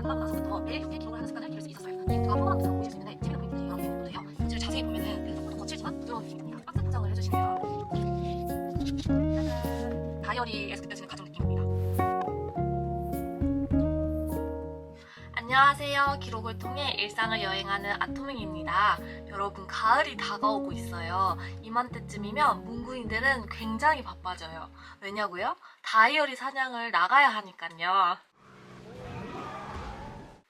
만나고 나서부터 매일 이렇게 기록을 하는 습관을 기를 수 있었어요. 이 노트가 평범한 노트로 보이실 수 있는데 재미있는 포인트들이 여러 개 있는 노트예요. 이를 자세히 보면은 그 속도도 거칠지만 부드러운 느낌입니다. 박스 포장을 해주시면 짜잔! 다이어리에서 느껴지는 가족 느낌입니다. 안녕하세요. 기록을 통해 일상을 여행하는 아토밍입니다. 여러분, 가을이 다가오고 있어요. 이맘때쯤이면 문구인들은 굉장히 바빠져요. 왜냐고요? 다이어리 사냥을 나가야 하니까요.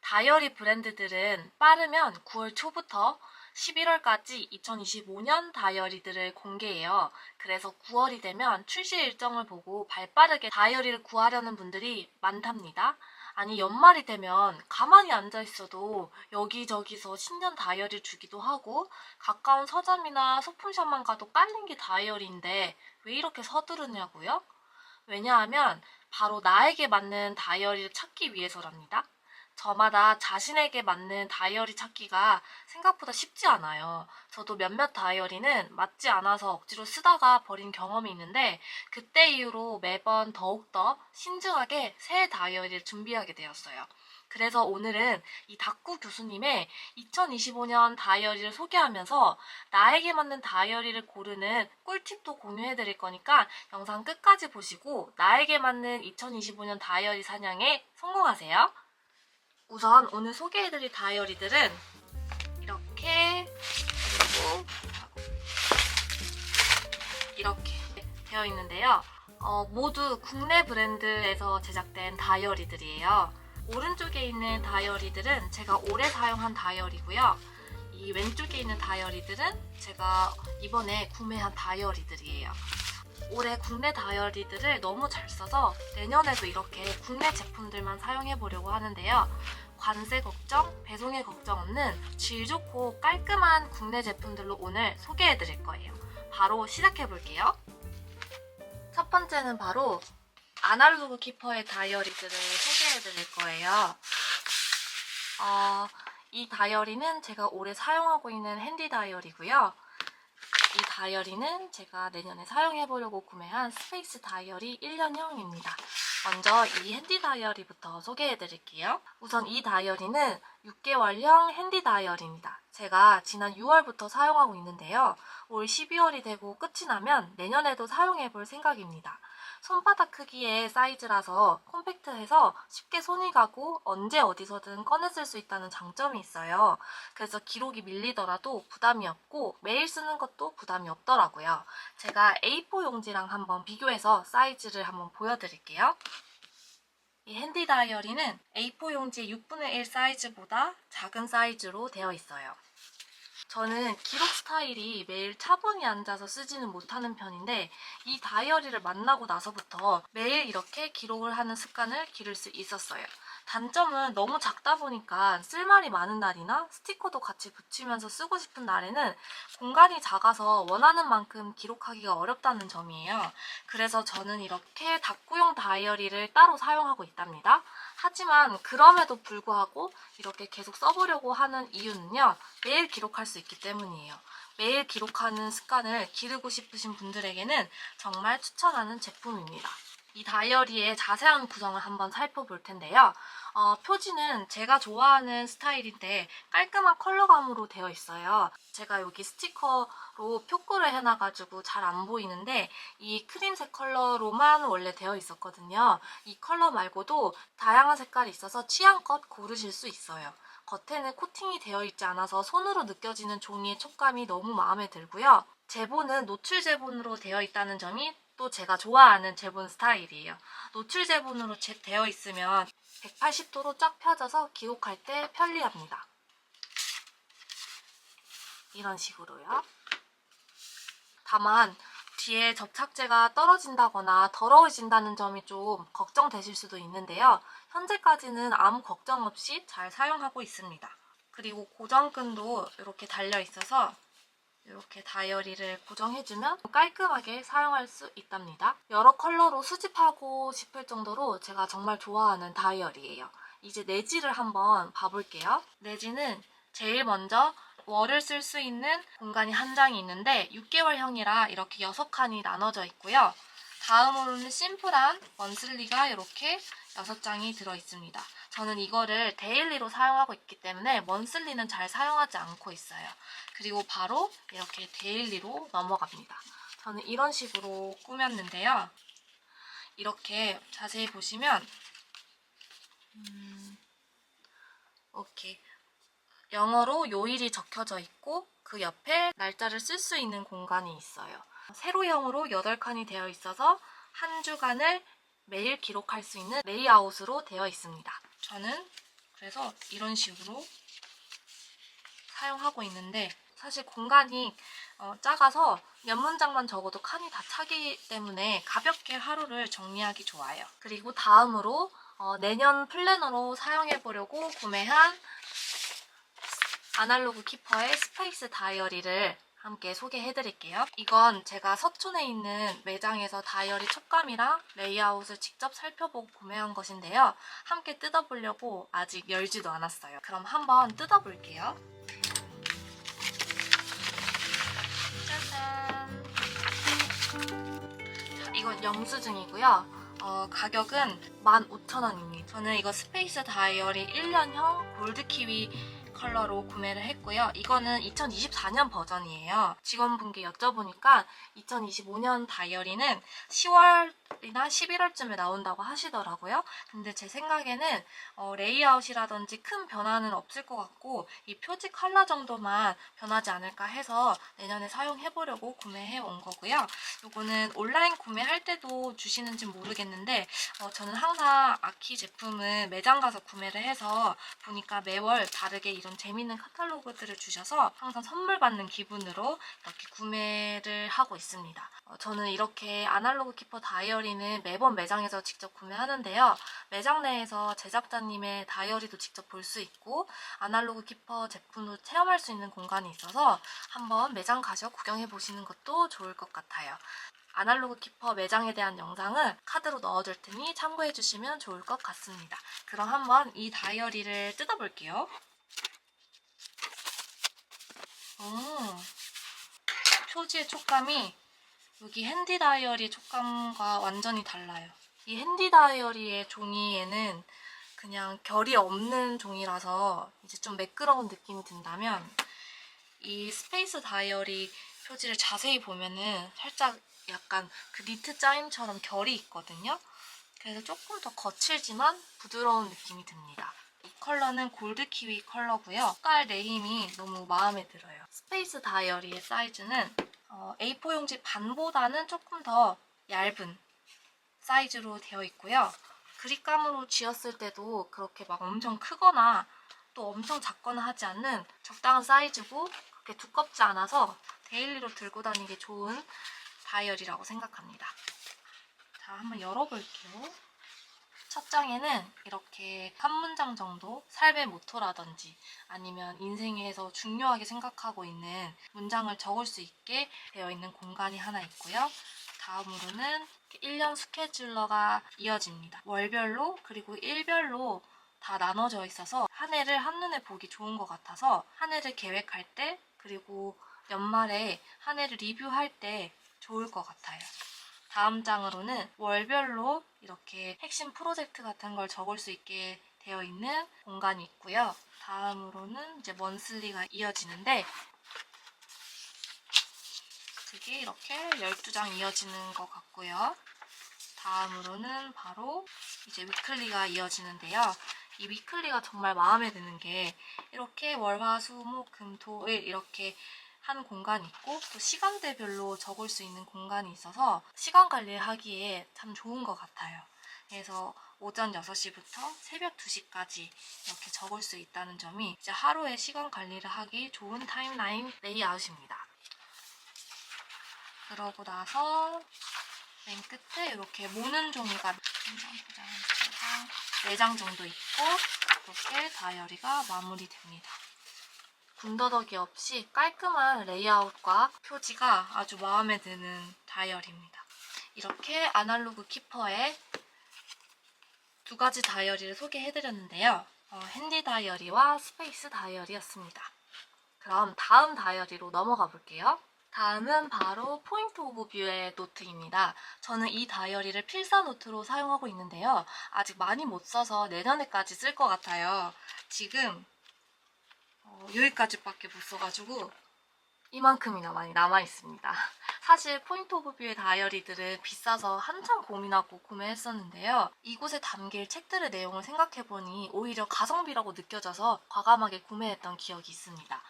다이어리 브랜드들은 빠르면 9월 초부터 11월까지 2025년 다이어리들을 공개해요. 그래서 9월이 되면 출시 일정을 보고 발빠르게 다이어리를 구하려는 분들이 많답니다. 아니, 연말이 되면 가만히 앉아 있어도 여기저기서 신년 다이어리 주기도 하고 가까운 서점이나 소품샵만 가도 깔린 게 다이어리인데 왜 이렇게 서두르냐고요? 왜냐하면 바로 나에게 맞는 다이어리를 찾기 위해서랍니다. 저마다 자신에게 맞는 다이어리 찾기가 생각보다 쉽지 않아요. 저도 몇몇 다이어리는 맞지 않아서 억지로 쓰다가 버린 경험이 있는데 그때 이후로 매번 더욱더 신중하게 새 다이어리를 준비하게 되었어요. 그래서 오늘은 이 닥구 교수님의 2025년 다이어리를 소개하면서 나에게 맞는 다이어리를 고르는 꿀팁도 공유해 드릴 거니까 영상 끝까지 보시고 나에게 맞는 2025년 다이어리 사냥에 성공하세요. 우선 오늘 소개해드릴 다이어리들은 이렇게 그리고 이렇게 되어 있는데요. 모두 국내 브랜드에서 제작된 다이어리들이에요. 오른쪽에 있는 다이어리들은 제가 오래 사용한 다이어리고요. 이 왼쪽에 있는 다이어리들은 제가 이번에 구매한 다이어리들이에요. 올해 국내 다이어리들을 너무 잘 써서 내년에도 이렇게 국내 제품들만 사용해 보려고 하는데요. 관세 걱정, 배송의 걱정 없는 질 좋고 깔끔한 국내 제품들로 오늘 소개해 드릴 거예요. 바로 시작해 볼게요. 첫 번째는 바로 아날로그 키퍼의 다이어리들을 소개해 드릴 거예요. 이 다이어리는 제가 올해 사용하고 있는 핸디 다이어리고요. 이 다이어리는 제가 내년에 사용해보려고 구매한 스페이스 다이어리 1년형입니다. 먼저 이 핸디 다이어리부터 소개해드릴게요. 우선 이 다이어리는 6개월형 핸디 다이어리입니다. 제가 지난 6월부터 사용하고 있는데요. 올 12월이 되고 끝이 나면 내년에도 사용해볼 생각입니다. 손바닥 크기의 사이즈라서 콤팩트해서 쉽게 손이 가고 언제 어디서든 꺼내 쓸 수 있다는 장점이 있어요. 그래서 기록이 밀리더라도 부담이 없고 매일 쓰는 것도 부담이 없더라고요. 제가 A4 용지랑 한번 비교해서 사이즈를 한번 보여드릴게요. 이 핸디 다이어리는 A4 용지의 6분의 1 사이즈보다 작은 사이즈로 되어 있어요. 저는 기록 스타일이 매일 차분히 앉아서 쓰지는 못하는 편인데 이 다이어리를 만나고 나서부터 매일 이렇게 기록을 하는 습관을 기를 수 있었어요. 단점은 너무 작다 보니까 쓸 말이 많은 날이나 스티커도 같이 붙이면서 쓰고 싶은 날에는 공간이 작아서 원하는 만큼 기록하기가 어렵다는 점이에요. 그래서 저는 이렇게 닥구용 다이어리를 따로 사용하고 있답니다. 하지만 그럼에도 불구하고 이렇게 계속 써보려고 하는 이유는요. 매일 기록할 수 있기 때문이에요. 매일 기록하는 습관을 기르고 싶으신 분들에게는 정말 추천하는 제품입니다. 이 다이어리의 자세한 구성을 한번 살펴볼 텐데요. 표지는 제가 좋아하는 스타일인데 깔끔한 컬러감으로 되어 있어요. 제가 여기 스티커로 표구를 해놔가지고 잘 안 보이는데 이 크림색 컬러로만 원래 되어 있었거든요. 이 컬러 말고도 다양한 색깔이 있어서 취향껏 고르실 수 있어요. 겉에는 코팅이 되어 있지 않아서 손으로 느껴지는 종이의 촉감이 너무 마음에 들고요. 제본은 노출 제본으로 되어 있다는 점이 또 제가 좋아하는 제본 스타일이에요. 노출 제본으로 되어 있으면 180도로 쫙 펴져서 기록할 때 편리합니다. 이런 식으로요. 다만 뒤에 접착제가 떨어진다거나 더러워진다는 점이 좀 걱정되실 수도 있는데요. 현재까지는 아무 걱정 없이 잘 사용하고 있습니다. 그리고 고정끈도 이렇게 달려 있어서 이렇게 다이어리를 고정해주면 깔끔하게 사용할 수 있답니다. 여러 컬러로 수집하고 싶을 정도로 제가 정말 좋아하는 다이어리예요. 이제 내지를 한번 봐볼게요. 내지는 제일 먼저 월을 쓸 수 있는 공간이 한 장이 있는데 6개월형이라 이렇게 6칸이 나눠져 있고요. 다음으로는 심플한 원슬리가 이렇게 6장이 들어있습니다. 저는 이거를 데일리로 사용하고 있기 때문에 먼슬리는 잘 사용하지 않고 있어요. 그리고 바로 이렇게 데일리로 넘어갑니다. 저는 이런 식으로 꾸몄는데요. 이렇게 자세히 보시면 이렇게 영어로 요일이 적혀져 있고 그 옆에 날짜를 쓸 수 있는 공간이 있어요. 세로형으로 8칸이 되어 있어서 한 주간을 매일 기록할 수 있는 레이아웃으로 되어 있습니다. 저는 그래서 이런 식으로 사용하고 있는데 사실 공간이 작아서 몇 문장만 적어도 칸이 다 차기 때문에 가볍게 하루를 정리하기 좋아요. 그리고 다음으로 내년 플래너로 사용해보려고 구매한 아날로그 키퍼의 스페이스 다이어리를 함께 소개해드릴게요. 이건 제가 서촌에 있는 매장에서 다이어리 촉감이랑 레이아웃을 직접 살펴보고 구매한 것인데요. 함께 뜯어보려고 아직 열지도 않았어요. 그럼 한번 뜯어볼게요. 짜잔! 이건 영수증이고요. 가격은 15,000원입니다. 저는 이거 스페이스 다이어리 1년형 골드키위 컬러로 구매를 했고요. 이거는 2024년 버전이에요. 직원분께 여쭤보니까 2025년 다이어리는 10월이나 11월쯤에 나온다고 하시더라고요. 근데 제 생각에는 레이아웃이라든지 큰 변화는 없을 것 같고 이 표지 컬러 정도만 변하지 않을까 해서 내년에 사용해보려고 구매해 온 거고요. 이거는 온라인 구매할 때도 주시는지 모르겠는데 저는 항상 아키 제품은 매장 가서 구매를 해서 보니까 매월 다르게 이런 재밌는 카탈로그들을 주셔서 항상 선물 받는 기분으로 이렇게 구매를 하고 있습니다. 저는 이렇게 아날로그 키퍼 다이어리는 매번 매장에서 직접 구매하는데요. 매장 내에서 제작자님의 다이어리도 직접 볼 수 있고 아날로그 키퍼 제품도 체험할 수 있는 공간이 있어서 한번 매장 가셔 구경해 보시는 것도 좋을 것 같아요. 아날로그 키퍼 매장에 대한 영상은 카드로 넣어둘 테니 참고해 주시면 좋을 것 같습니다. 그럼 한번 이 다이어리를 뜯어볼게요. 표지의 촉감이 여기 핸디 다이어리 촉감과 완전히 달라요. 이 핸디 다이어리의 종이에는 그냥 결이 없는 종이라서 이제 좀 매끄러운 느낌이 든다면 이 스페이스 다이어리 표지를 자세히 보면은 살짝 약간 그 니트 짜임처럼 결이 있거든요. 그래서 조금 더 거칠지만 부드러운 느낌이 듭니다. 이 컬러는 골드 키위 컬러고요. 색깔 네임이 너무 마음에 들어요. 스페이스 다이어리의 사이즈는 A4 용지 반보다는 조금 더 얇은 사이즈로 되어 있고요. 그립감으로 쥐었을 때도 그렇게 막 엄청 크거나 또 엄청 작거나 하지 않는 적당한 사이즈고 그렇게 두껍지 않아서 데일리로 들고 다니기 좋은 다이어리라고 생각합니다. 자, 한번 열어볼게요. 첫 장에는 이렇게 한 문장 정도 삶의 모토라든지 아니면 인생에서 중요하게 생각하고 있는 문장을 적을 수 있게 되어 있는 공간이 하나 있고요. 다음으로는 1년 스케줄러가 이어집니다. 월별로 그리고 일별로 다 나눠져 있어서 한 해를 한눈에 보기 좋은 것 같아서 한 해를 계획할 때 그리고 연말에 한 해를 리뷰할 때 좋을 것 같아요. 다음 장으로는 월별로 이렇게 핵심 프로젝트 같은 걸 적을 수 있게 되어 있는 공간이 있고요. 다음으로는 이제 먼슬리가 이어지는데 그게 이렇게 12장 이어지는 것 같고요. 다음으로는 바로 이제 위클리가 이어지는데요. 이 위클리가 정말 마음에 드는 게 이렇게 월, 화, 수, 목, 금, 토, 일 이렇게 한 공간이 있고 또 시간대별로 적을 수 있는 공간이 있어서 시간 관리를 하기에 참 좋은 것 같아요. 그래서 오전 6시부터 새벽 2시까지 이렇게 적을 수 있다는 점이 이제 하루에 시간 관리를 하기 좋은 타임라인 레이아웃입니다. 그러고 나서 맨 끝에 이렇게 모는 종이가 4장 정도 있고 이렇게 다이어리가 마무리됩니다. 군더더기 없이 깔끔한 레이아웃과 표지가 아주 마음에 드는 다이어리입니다. 이렇게 아날로그 키퍼의 두 가지 다이어리를 소개해드렸는데요. 핸디 다이어리와 스페이스 다이어리였습니다. 그럼 다음 다이어리로 넘어가 볼게요. 다음은 바로 포인트 오브 뷰의 노트입니다. 저는 이 다이어리를 필사 노트로 사용하고 있는데요. 아직 많이 못 써서 내년에까지 쓸 것 같아요. 지금 여기까지밖에 못 써가지고 이만큼이나 많이 남아있습니다. 사실 포인트 오브 뷰의 다이어리들은 비싸서 한참 고민하고 구매했었는데요. 이곳에 담길 책들의 내용을 생각해보니 오히려 가성비라고 느껴져서 과감하게 구매했던 기억이 있습니다.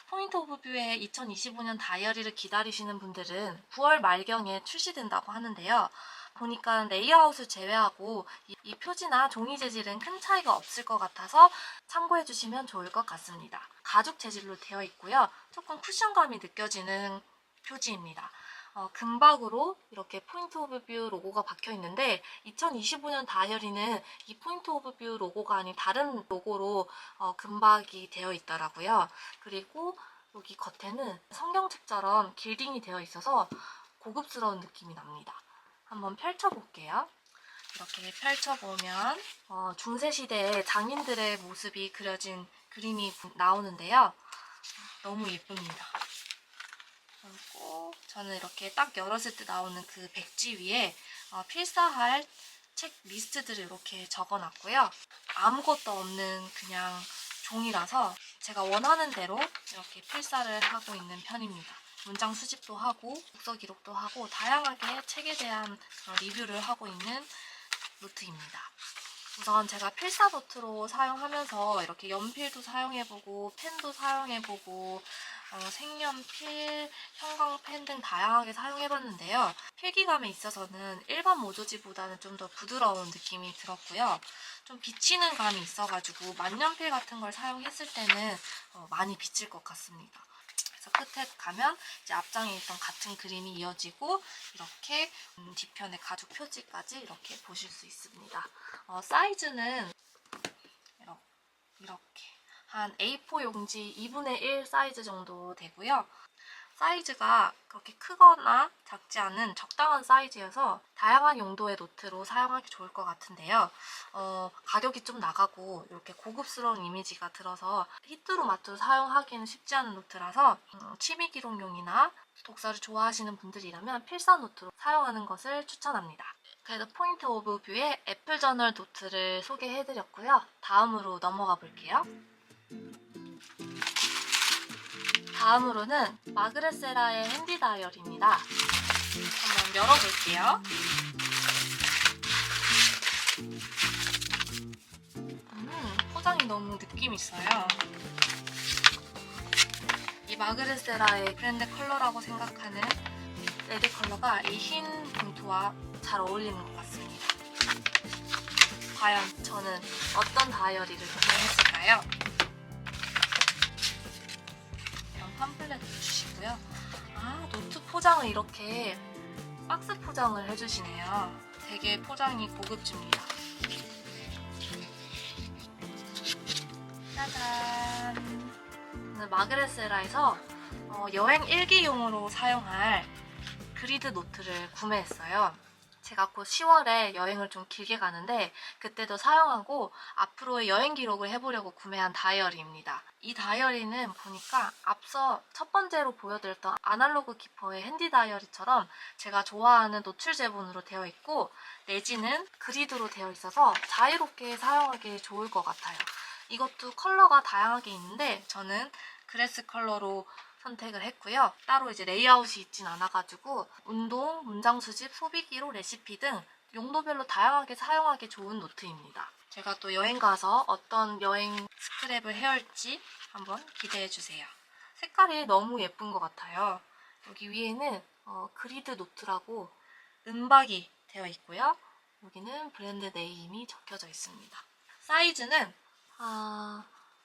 포인트 오브 뷰의 2025년 다이어리를 기다리시는 분들은 9월 말경에 출시된다고 하는데요. 보니까 레이아웃을 제외하고 이 표지나 종이 재질은 큰 차이가 없을 것 같아서 참고해주시면 좋을 것 같습니다. 가죽 재질로 되어 있고요. 조금 쿠션감이 느껴지는 표지입니다. 금박으로 이렇게 포인트 오브 뷰 로고가 박혀 있는데 2025년 다이어리는 이 포인트 오브 뷰 로고가 아닌 다른 로고로 금박이 되어 있더라고요. 그리고 여기 겉에는 성경책처럼 길딩이 되어 있어서 고급스러운 느낌이 납니다. 한번 펼쳐볼게요. 이렇게 펼쳐보면 중세시대의 장인들의 모습이 그려진 그림이 나오는데요. 너무 예쁩니다. 그리고 저는 이렇게 딱 열었을 때 나오는 그 백지 위에 필사할 책 리스트들을 이렇게 적어놨고요. 아무것도 없는 그냥 종이라서 제가 원하는 대로 이렇게 필사를 하고 있는 편입니다. 문장 수집도 하고 독서 기록도 하고 다양하게 책에 대한 리뷰를 하고 있는 노트입니다. 우선 제가 필사 노트로 사용하면서 이렇게 연필도 사용해보고 펜도 사용해보고 색연필, 형광펜 등 다양하게 사용해봤는데요. 필기감에 있어서는 일반 모조지보다는 좀 더 부드러운 느낌이 들었고요. 좀 비치는 감이 있어가지고 만년필 같은 걸 사용했을 때는 많이 비칠 것 같습니다. 그래서 끝에 가면 이제 앞장에 있던 같은 그림이 이어지고 이렇게 뒤편에 가죽 표지까지 이렇게 보실 수 있습니다. 사이즈는 이렇게 한 A4 용지 2분의 1 사이즈 정도 되고요. 사이즈가 그렇게 크거나 작지 않은 적당한 사이즈여서 다양한 용도의 노트로 사용하기 좋을 것 같은데요. 가격이 좀 나가고 이렇게 고급스러운 이미지가 들어서 히트로마트로 사용하기는 쉽지 않은 노트라서 취미 기록용이나 독서를 좋아하시는 분들이라면 필사 노트로 사용하는 것을 추천합니다. 그래서 포인트 오브 뷰의 애플 저널 노트를 소개해드렸고요. 다음으로 넘어가 볼게요. 다음으로는 마그렛 세라의 핸디 다이어리입니다. 한번 열어볼게요. 포장이 너무 느낌 있어요. 이 마그렛 세라의 브랜드 컬러라고 생각하는 레드 컬러가 이 흰 봉투와 잘 어울리는 것 같습니다. 과연 저는 어떤 다이어리를 구매했을까요? 팜플렛도 주시고요. 노트 포장을 이렇게 박스 포장을 해주시네요. 되게 포장이 고급집니다. 짜잔! 오늘 마그렛 세라에서 여행 일기용으로 사용할 그리드 노트를 구매했어요. 제가 곧 10월에 여행을 좀 길게 가는데 그때도 사용하고 앞으로의 여행 기록을 해보려고 구매한 다이어리입니다. 이 다이어리는 보니까 앞서 첫 번째로 보여드렸던 아날로그 키퍼의 핸디 다이어리처럼 제가 좋아하는 노출 제본으로 되어 있고 내지는 그리드로 되어 있어서 자유롭게 사용하기 좋을 것 같아요. 이것도 컬러가 다양하게 있는데 저는 그레스 컬러로 선택을 했고요. 따로 이제 레이아웃이 있진 않아가지고 운동, 문장 수집, 소비기록, 레시피 등 용도별로 다양하게 사용하기 좋은 노트입니다. 제가 또 여행 가서 어떤 여행 스크랩을 해올지 한번 기대해주세요. 색깔이 너무 예쁜 것 같아요. 여기 위에는 그리드 노트라고 은박이 되어 있고요. 여기는 브랜드 네임이 적혀져 있습니다. 사이즈는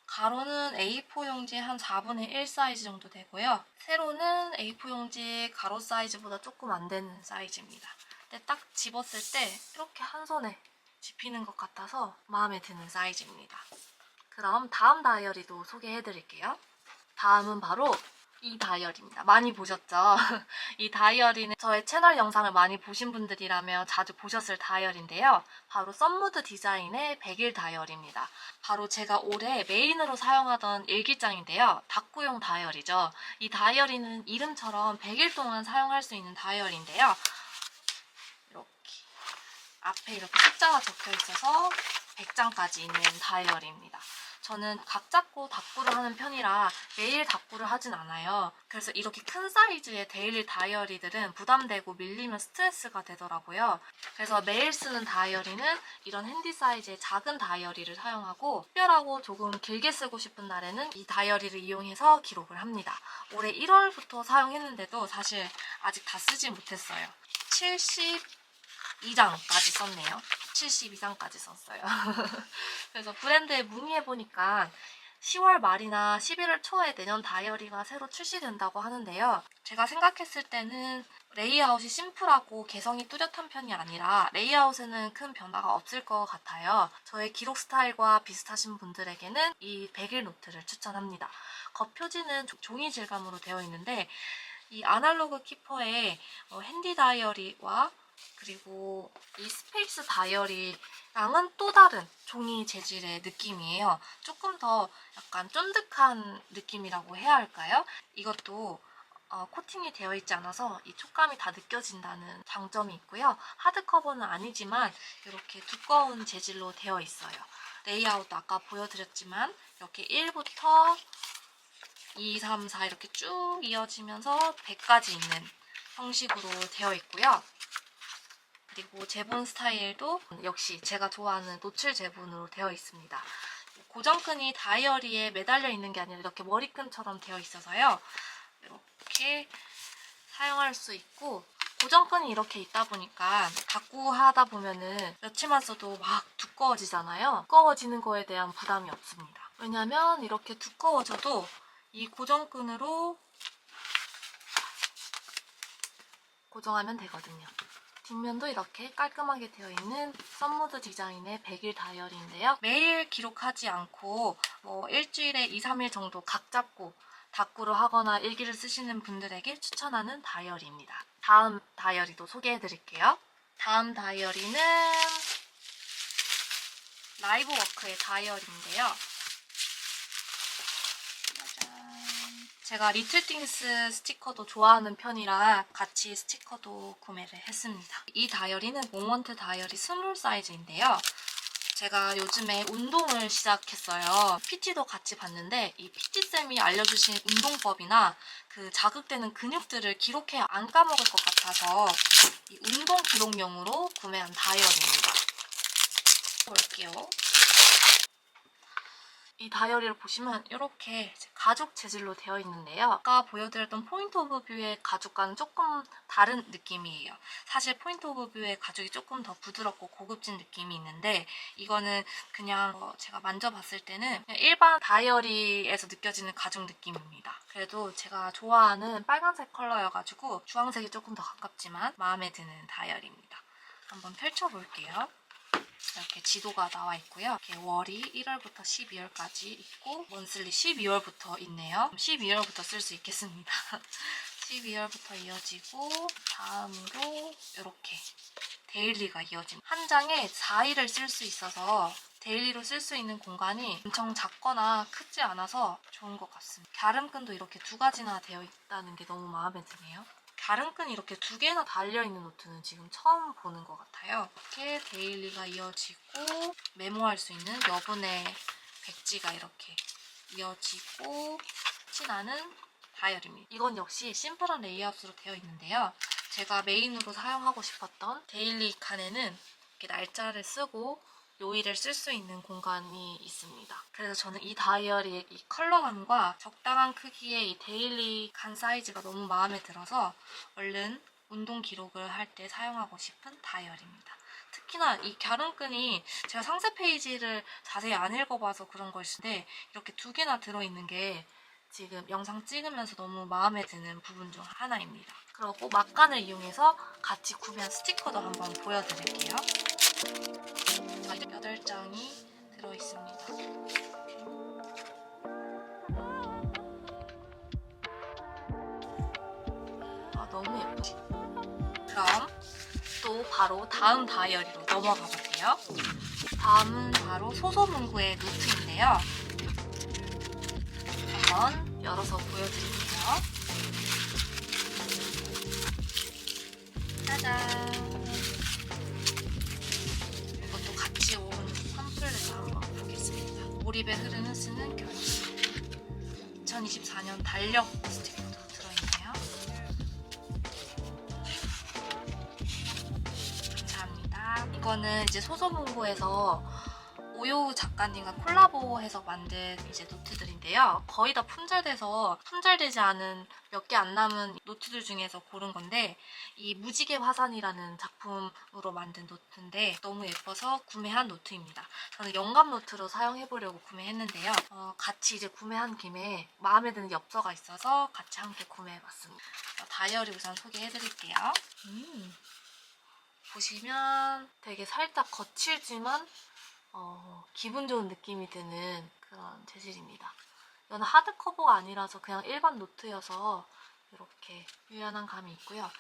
가로는 A4 용지 한 4분의 1 사이즈 정도 되고요. 세로는 A4 용지 가로 사이즈보다 조금 안 되는 사이즈입니다. 근데 딱 집었을 때 이렇게 한 손에 집히는 것 같아서 마음에 드는 사이즈입니다. 그럼 다음 다이어리도 소개해드릴게요. 다음은 바로 이 다이어리입니다. 많이 보셨죠? 이 다이어리는 저의 채널 영상을 많이 보신 분들이라면 자주 보셨을 다이어리인데요. 바로 썸무드 디자인의 100일 다이어리입니다. 바로 제가 올해 메인으로 사용하던 일기장인데요. 다꾸용 다이어리죠. 이 다이어리는 이름처럼 100일 동안 사용할 수 있는 다이어리인데요. 이렇게 앞에 이렇게 숫자가 적혀 있어서 100장까지 있는 다이어리입니다. 저는 각 잡고 다꾸를 하는 편이라 매일 다꾸를 하진 않아요. 그래서 이렇게 큰 사이즈의 데일리 다이어리들은 부담되고 밀리면 스트레스가 되더라고요. 그래서 매일 쓰는 다이어리는 이런 핸디 사이즈의 작은 다이어리를 사용하고 특별하고 조금 길게 쓰고 싶은 날에는 이 다이어리를 이용해서 기록을 합니다. 올해 1월부터 사용했는데도 사실 아직 다 쓰지 못했어요. 72장까지 썼네요. 72장까지 썼어요. 그래서 브랜드에 문의해보니까 10월 말이나 11월 초에 내년 다이어리가 새로 출시된다고 하는데요. 제가 생각했을 때는 레이아웃이 심플하고 개성이 뚜렷한 편이 아니라 레이아웃에는 큰 변화가 없을 것 같아요. 저의 기록 스타일과 비슷하신 분들에게는 이 100일 노트를 추천합니다. 겉표지는 종이 질감으로 되어 있는데 이 아날로그 키퍼의 핸디 다이어리와 그리고 이 스페이스 다이어리랑은 또 다른 종이 재질의 느낌이에요. 조금 더 약간 쫀득한 느낌이라고 해야 할까요? 이것도 코팅이 되어 있지 않아서 이 촉감이 다 느껴진다는 장점이 있고요. 하드커버는 아니지만 이렇게 두꺼운 재질로 되어 있어요. 레이아웃도 아까 보여드렸지만 이렇게 1부터 2, 3, 4 이렇게 쭉 이어지면서 100까지 있는 형식으로 되어 있고요. 그리고 제본 스타일도 역시 제가 좋아하는 노출 제본으로 되어 있습니다. 고정끈이 다이어리에 매달려 있는 게 아니라 이렇게 머리끈처럼 되어 있어서요. 이렇게 사용할 수 있고 고정끈이 이렇게 있다 보니까 다꾸 하다 보면은 며칠만 써도 막 두꺼워지잖아요. 두꺼워지는 거에 대한 부담이 없습니다. 왜냐면 이렇게 두꺼워져도 이 고정끈으로 고정하면 되거든요. 뒷면도 이렇게 깔끔하게 되어 있는 썸무드 디자인의 100일 다이어리인데요. 매일 기록하지 않고 일주일에 2, 3일 정도 각 잡고 다꾸를 하거나 일기를 쓰시는 분들에게 추천하는 다이어리입니다. 다음 다이어리도 소개해드릴게요. 다음 다이어리는 라이브워크의 다이어리인데요. 제가 리틀띵스 스티커도 좋아하는 편이라 같이 스티커도 구매를 했습니다. 이 다이어리는 몽원트 다이어리 스몰 사이즈인데요. 제가 요즘에 운동을 시작했어요. PT도 같이 봤는데 이 PT쌤이 알려주신 운동법이나 그 자극되는 근육들을 기록해 안 까먹을 것 같아서 이 운동 기록용으로 구매한 다이어리입니다. 볼게요. 이 다이어리를 보시면 이렇게 가죽 재질로 되어 있는데요. 아까 보여드렸던 포인트 오브 뷰의 가죽과는 조금 다른 느낌이에요. 사실 포인트 오브 뷰의 가죽이 조금 더 부드럽고 고급진 느낌이 있는데 이거는 그냥 제가 만져봤을 때는 그냥 일반 다이어리에서 느껴지는 가죽 느낌입니다. 그래도 제가 좋아하는 빨간색 컬러여가지고 주황색이 조금 더 가깝지만 마음에 드는 다이어리입니다. 한번 펼쳐볼게요. 이렇게 지도가 나와 있고요. 이렇게 월이 1월부터 12월까지 있고 먼슬리 12월부터 있네요. 12월부터 쓸 수 있겠습니다. 12월부터 이어지고 다음으로 이렇게 데일리가 이어집니다. 한 장에 4일을 쓸 수 있어서 데일리로 쓸 수 있는 공간이 엄청 작거나 크지 않아서 좋은 것 같습니다. 갸름끈도 이렇게 2가지나 되어 있다는 게 너무 마음에 드네요. 갸름끈이 이렇게 2개나 달려있는 노트는 지금 처음 보는 것 같아요. 이렇게 데일리가 이어지고 메모할 수 있는 여분의 백지가 이렇게 이어지고 끝이 나는 다이어리입니다. 이건 역시 심플한 레이아웃으로 되어 있는데요. 제가 메인으로 사용하고 싶었던 데일리 칸에는 이렇게 날짜를 쓰고 요일을 쓸 수 있는 공간이 있습니다. 그래서 저는 이 다이어리의 이 컬러감과 적당한 크기의 이 데일리 칸 사이즈가 너무 마음에 들어서 얼른 운동 기록을 할 때 사용하고 싶은 다이어리입니다. 특히나 이 갸름끈이 제가 상세 페이지를 자세히 안 읽어봐서 그런 것인데 이렇게 2개나 들어있는 게 지금 영상 찍으면서 너무 마음에 드는 부분 중 하나입니다. 그리고 막간을 이용해서 같이 구매한 스티커도 한번 보여드릴게요. 8장이 들어있습니다. 바로 다음 다이어리로 넘어가 볼게요. 다음은 바로 소소문구의 노트인데요. 한번 열어서 보여드릴게요. 짜잔! 이것도 같이 온 팜플렛을 한번 보겠습니다. 몰입에 흐르는 쓰는 결심. 2024년 달력 스티커도 들어있네요. 감사합니다. 이거는 이제 소소문구에서 오요우 작가님과 콜라보해서 만든 이제 노트들인데요. 거의 다 품절되지 않은 몇 개 안 남은 노트들 중에서 고른 건데, 이 무지개 화산이라는 작품으로 만든 노트인데 너무 예뻐서 구매한 노트입니다. 저는 영감 노트로 사용해보려고 구매했는데요. 같이 이제 구매한 김에 마음에 드는 엽서가 있어서 같이 함께 구매해봤습니다. 다이어리 우선 소개해드릴게요. 보시면 되게 살짝 거칠지만 기분 좋은 느낌이 드는 그런 재질입니다. 이건 하드커버가 아니라서 그냥 일반 노트여서 이렇게 유연한 감이 있고요.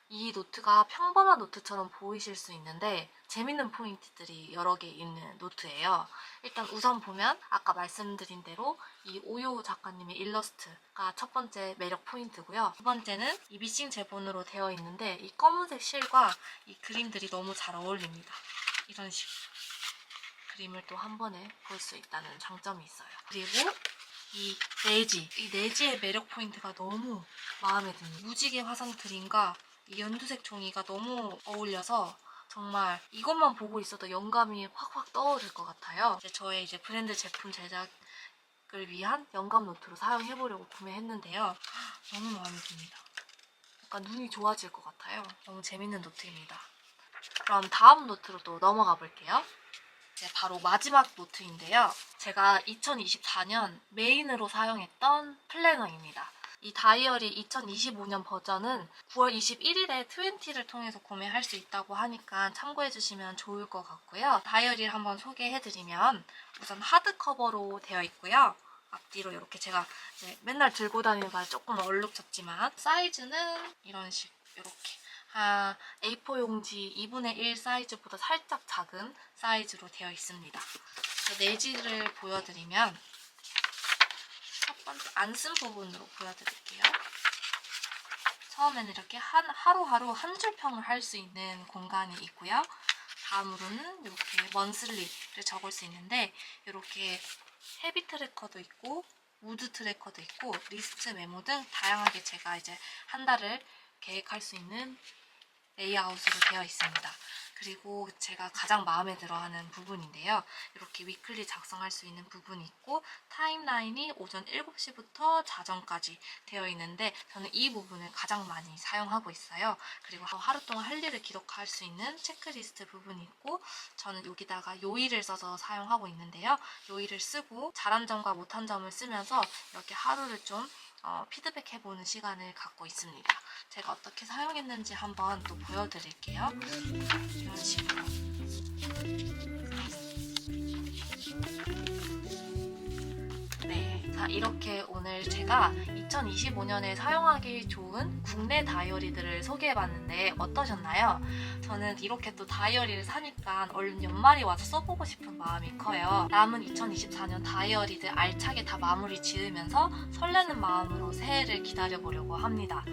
이 노트가 평범한 노트처럼 보이실 수 있는데 재밌는 포인트들이 여러 개 있는 노트예요. 일단 우선 보면 아까 말씀드린 대로 이 오요우 작가님의 일러스트가 첫 번째 매력 포인트고요. 두 번째는 이 미싱 제본으로 되어 있는데 이 검은색 실과 이 그림들이 너무 잘 어울립니다. 이런 식으로. 그림을 또 한 번에 볼 수 있다는 장점이 있어요. 그리고 이 내지의 매력 포인트가 너무 마음에 듭니다. 무지개 화산 그림과 이 연두색 종이가 너무 어울려서 정말 이것만 보고 있어도 영감이 확확 떠오를 것 같아요. 저의 이제 브랜드 제품 제작을 위한 영감 노트로 사용해보려고 구매했는데요. 너무 마음에 듭니다. 약간 눈이 좋아질 것 같아요. 너무 재밌는 노트입니다. 그럼 다음 노트로 또 넘어가 볼게요. 이제 바로 마지막 노트인데요. 제가 2024년 메인으로 사용했던 플래너입니다. 이 다이어리 2025년 버전은 9월 21일에 20를 통해서 구매할 수 있다고 하니까 참고해주시면 좋을 것 같고요. 다이어리를 한번 소개해드리면 우선 하드커버로 되어 있고요. 앞뒤로 이렇게 제가 이제 맨날 들고 다니는 바에 조금 얼룩졌지만 사이즈는 이런 식 이렇게 A4 용지 2분의 1 사이즈보다 살짝 작은 사이즈로 되어 있습니다. 내지를 보여드리면 첫 번째 안 쓴 부분으로 보여드릴게요. 처음에는 이렇게 하루하루 한 줄 평을 할 수 있는 공간이 있고요. 다음으로는 이렇게 먼슬리를 적을 수 있는데 이렇게 헤비 트래커도 있고 무드 트래커도 있고 리스트 메모 등 다양하게 제가 이제 한 달을 계획할 수 있는 레이아웃으로 되어 있습니다. 그리고 제가 가장 마음에 들어하는 부분인데요. 이렇게 위클리 작성할 수 있는 부분이 있고 타임라인이 오전 7시부터 자정까지 되어 있는데 저는 이 부분을 가장 많이 사용하고 있어요. 그리고 하루 동안 할 일을 기록할 수 있는 체크리스트 부분이 있고 저는 여기다가 요일을 써서 사용하고 있는데요. 요일을 쓰고 잘한 점과 못한 점을 쓰면서 이렇게 하루를 좀 피드백해보는 시간을 갖고 있습니다. 제가 어떻게 사용했는지 한번 또 보여드릴게요. 이런 식으로. 네, 자 이렇게 오늘 제가 2025년에 사용하기 좋은 국내 다이어리들을 소개해봤는데 어떠셨나요? 저는 이렇게 또 다이어리를 사니까 얼른 연말이 와서 써보고 싶은 마음이 커요. 남은 2024년 다이어리들 알차게 다 마무리 지으면서 설레는 마음으로 새해를 기다려보려고 합니다.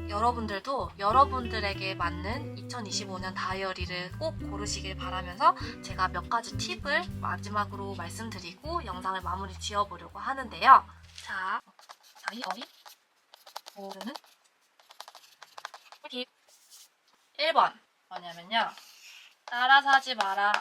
여러분들도 여러분들에게 맞는 2025년 다이어리를 꼭 고르시길 바라면서 제가 몇 가지 팁을 마지막으로 말씀드리고 영상을 마무리 지어보려고 하는데요. 자, 다이어리 고르는 팁 1번 뭐냐면요. 따라 사지 마라.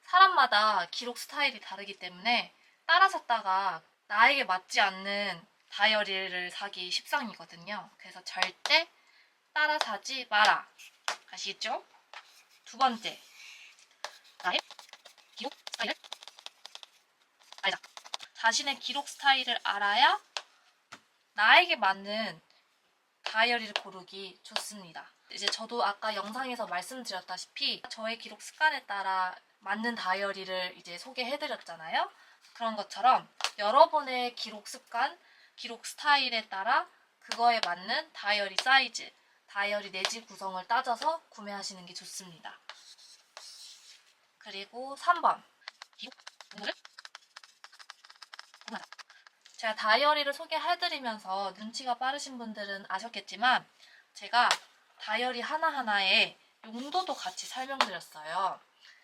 사람마다 기록 스타일이 다르기 때문에 따라 샀다가 나에게 맞지 않는 다이어리를 사기 십상이거든요. 그래서 절대 따라 사지 마라. 아시겠죠? 두 번째, 나의 기록 스타일을 알자. 자신의 기록 스타일을 알아야 나에게 맞는 다이어리를 고르기 좋습니다. 이제 저도 아까 영상에서 말씀드렸다시피 저의 기록 습관에 따라 맞는 다이어리를 이제 소개해드렸잖아요. 그런 것처럼 여러분의 기록 습관, 기록 스타일에 따라 그거에 맞는 다이어리 사이즈, 다이어리 내지 구성을 따져서 구매하시는 게 좋습니다. 그리고 3번. 제가 다이어리를 소개해드리면서 눈치가 빠르신 분들은 아셨겠지만 제가 다이어리 하나하나의 용도도 같이 설명드렸어요.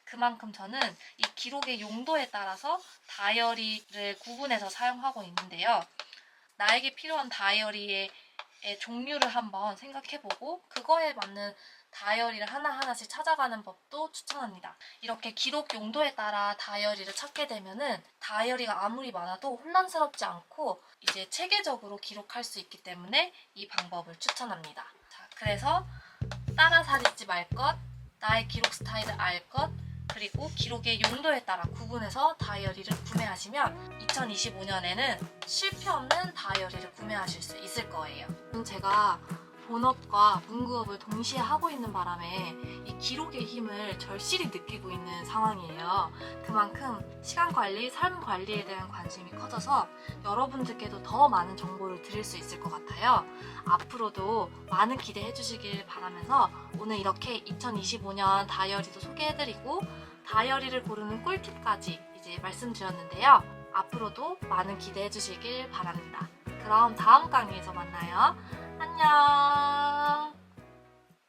그만큼 저는 이 기록의 용도에 따라서 다이어리를 구분해서 사용하고 있는데요. 나에게 필요한 다이어리의 종류를 한번 생각해보고 그거에 맞는 다이어리를 하나하나씩 찾아가는 법도 추천합니다. 이렇게 기록 용도에 따라 다이어리를 찾게 되면은 다이어리가 아무리 많아도 혼란스럽지 않고 이제 체계적으로 기록할 수 있기 때문에 이 방법을 추천합니다. 자, 그래서 따라사짓지 말 것, 나의 기록 스타일을 알 것, 그리고 기록의 용도에 따라 구분해서 다이어리를 구매하시면 2025년에는 실패 없는 다이어리를 구매하실 수 있을 거예요. 제가 본업과 문구업을 동시에 하고 있는 바람에 이 기록의 힘을 절실히 느끼고 있는 상황이에요. 그만큼 시간 관리, 삶 관리에 대한 관심이 커져서 여러분들께도 더 많은 정보를 드릴 수 있을 것 같아요. 앞으로도 많은 기대해 주시길 바라면서 오늘 이렇게 2025년 다이어리도 소개해드리고 다이어리를 고르는 꿀팁까지 이제 말씀드렸는데요. 앞으로도 많은 기대해 주시길 바랍니다. 그럼 다음 강의에서 만나요. 안녕.